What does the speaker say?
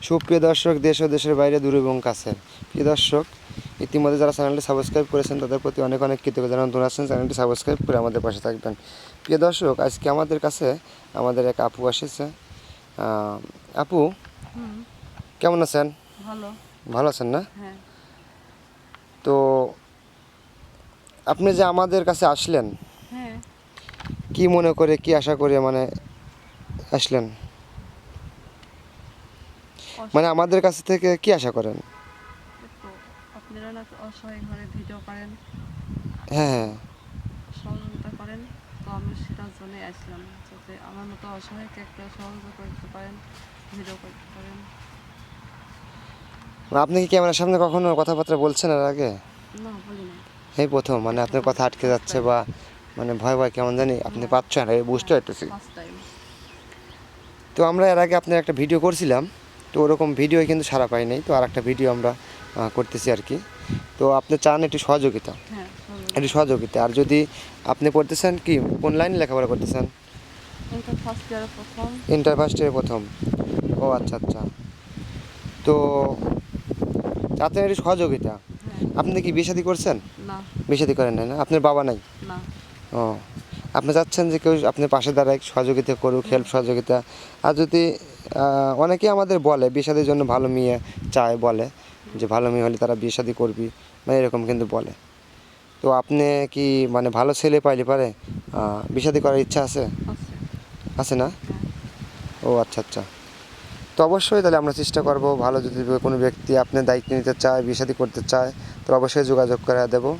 সুপ্রিয় দর্শক, দেশ ও দেশের বাইরে দূর এবং কাছে, প্রিয় দর্শক, ইতিমধ্যে যারা চ্যানেলটি সাবস্ক্রাইব করেছেন তাদের প্রতি অনেক অনেক কৃতজ্ঞতা। যারা নতুন আছেন চ্যানেলটি সাবস্ক্রাইব করে আমাদের পাশে থাকবেন। প্রিয় দর্শক, আজকে আমাদের কাছে আমাদের এক আপু এসেছে। আপু, কেমন আছেন? ভালো। ভালো আছেন না? হ্যাঁ। তো আপনি যে আমাদের কাছে আসলেন, হ্যাঁ, কি মনে করে, কি আশা করে আসলেন? মানে আমাদের কাছ থেকে কি আশা করেন? একটু আপনারা নাকি অসহায় ঘরে ভিডিও করেন, হ্যাঁ, সহযোগিতা করেন, তো আমি সেটার জন্যই আসলাম, যাতে আমার মতো অসহায়কে একটা সহযোগিতা করতে পারেন, ভিডিও করতে পারেন। আপনি কি ক্যামেরার সামনে কখনো কথাবার্তা বলছেন এর আগে? না, বলি না। এই প্রথম, মানে আপনার কথা আটকে যাচ্ছে বা ভয় ভয় কেমন জানি আপনি পাচ্ছেন, এই বুঝতে পারতেছি। First time. তো আমরা এর আগে আপনার একটা ভিডিও করছিলাম, তো ওরকম ভিডিও কিন্তু সাড়া পাই নাই, তো আর একটা ভিডিও আমরা করতেছি আর কি। তো আপনি চান একটু সহযোগিতা, হ্যাঁ, একটু সহযোগিতা। আর যদি আপনি পড়তেছেন, কি কোন লাইনে লেখাপড়া করতেছেন? এটা ফার্স্ট ইয়ারের প্রথম। ইন্টার ফার্স্ট ইয়ারে প্রথম। ও আচ্ছা আচ্ছা। তো আপনার একটু সহযোগিতা। হ্যাঁ। আপনি কি বিয়ে শাদী করছেন? না। বিয়ে শাদী করেন নাই না? আপনার বাবা নাই? না। ও, আপনি চাচ্ছেন যে কেউ আপনার পাশে দাঁড়ায়, সহযোগিতা করুক, হেল্প সহযোগিতা। আর যদি অনেকেই আমাদের বলে বিয়ে শাদীর জন্য ভালো মেয়ে চায়, বলে যে ভালো মেয়ে হলে তারা বিয়ে শাদী করবি, মানে এরকম কিন্তু বলে। তো আপনি কি ভালো ছেলে পাইলে পারে বিয়ে শাদী করার ইচ্ছা আছে? আছে। আছে না? হ্যাঁ। ও আচ্ছা আচ্ছা। তো অবশ্যই তাহলে আমরা চেষ্টা করব, ভালো যদি কোনো ব্যক্তি আপনার দায়িত্ব নিতে চায়, বিয়ে শাদী করতে চায়, তো অবশ্যই যোগাযোগ করে দেবো।